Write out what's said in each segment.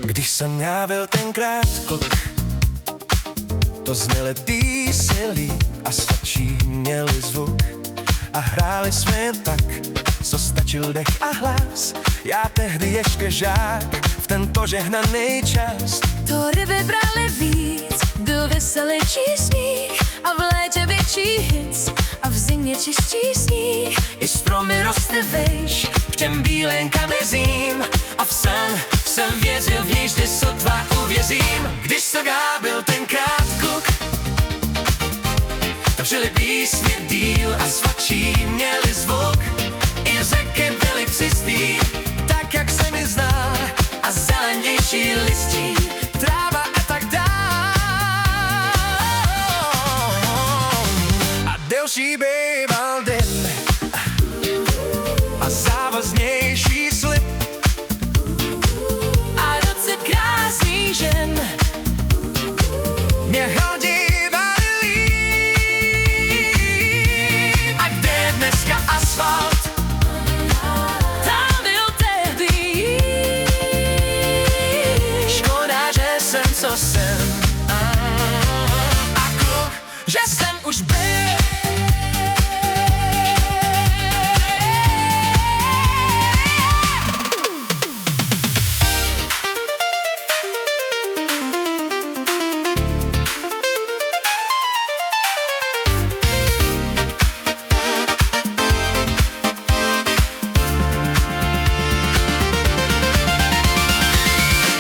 Když jsem já byl tenkrát kluk, to zněly písně a sladší měli zvuk. A hráli jsme jen tak, co stačil dech a hlas. Já tehdy ještě žák, v ten požehnaný čas. To ryby brali víc, byl veselější sníh a v létě větší hits a v zimě čistší sníh. I stromy rostly vejš k těm bílým kamezím a v sen jsem věřil v něj, vždy sotva uvěřím. Když jsem já byl tenkrát kluk, tak žili písně díl a sladší měli zvuk. I řeky byly čistý, tak jak se mi zná, a zelenější listí, tráva a tak dál. A delší býval den a závaznější slib A docet krásný žen mě hodívali líp. A kde je dneska asfalt? tam byl tehdy. Škoda, že jsem, co jsem, a kluk, že jsem už byl.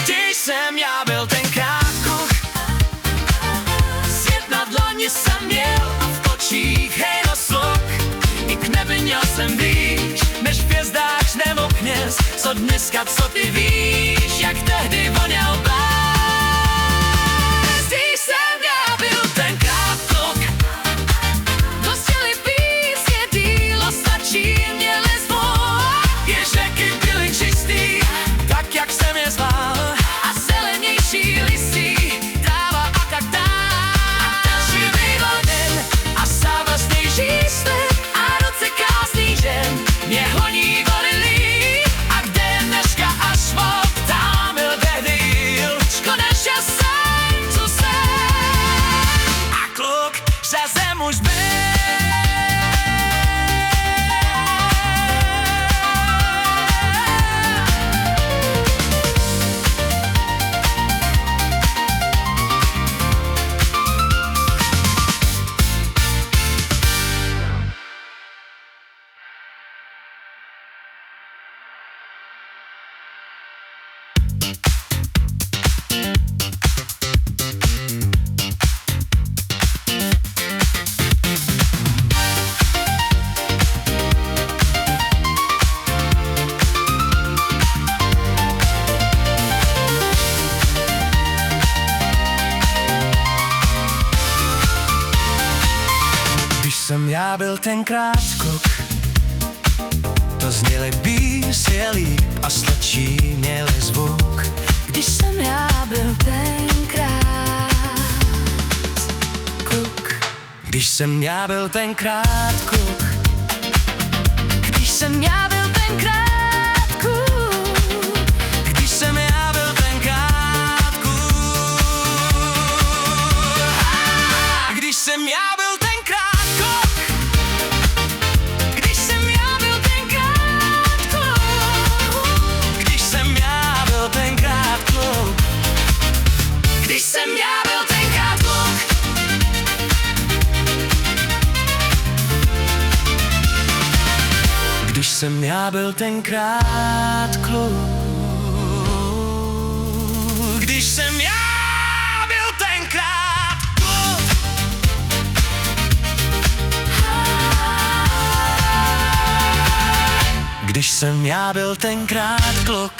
Když jsem já byl tenkrát kluk, svět na dlani jsem měl a v očích hejno sluk. I k nebi měl jsem blíž, než hvězdáč nebo kněz. Co dneska, co ty víš, jak tehdy voněl bás. Když jsem já byl tenkrát kluk, Dostěli písně díl a sladší měli zvuk. i řeky byly čistý, tak jak jsem je znal. A zelenější listí, tráva a tak dál. Další býval den A závaznější slib a roce krásný žen mě honívali líp. A kde je dneska asfalt? Tam byl tehdy jíl. Škoda, že jsem, co jsem. A kluk, že jsem už byl. Když jsem já byl tenkrát kluk, to zněly písně líp a sladší měli zvuk. Když jsem já byl tenkrát kluk. Když jsem já byl tenkrát kluk, Když jsem já byl tenkrát kluk. když jsem já byl tenkrát kluk. A když jsem já byl tenkrát kluk, Když jsem já byl tenkrát kluk. když jsem já byl tenkrát kluk, Když jsem já byl tenkrát kluk. když jsem já byl tenkrát kluk, když jsem já byl tenkrát kluk. Když jsem já byl tenkrát kluk.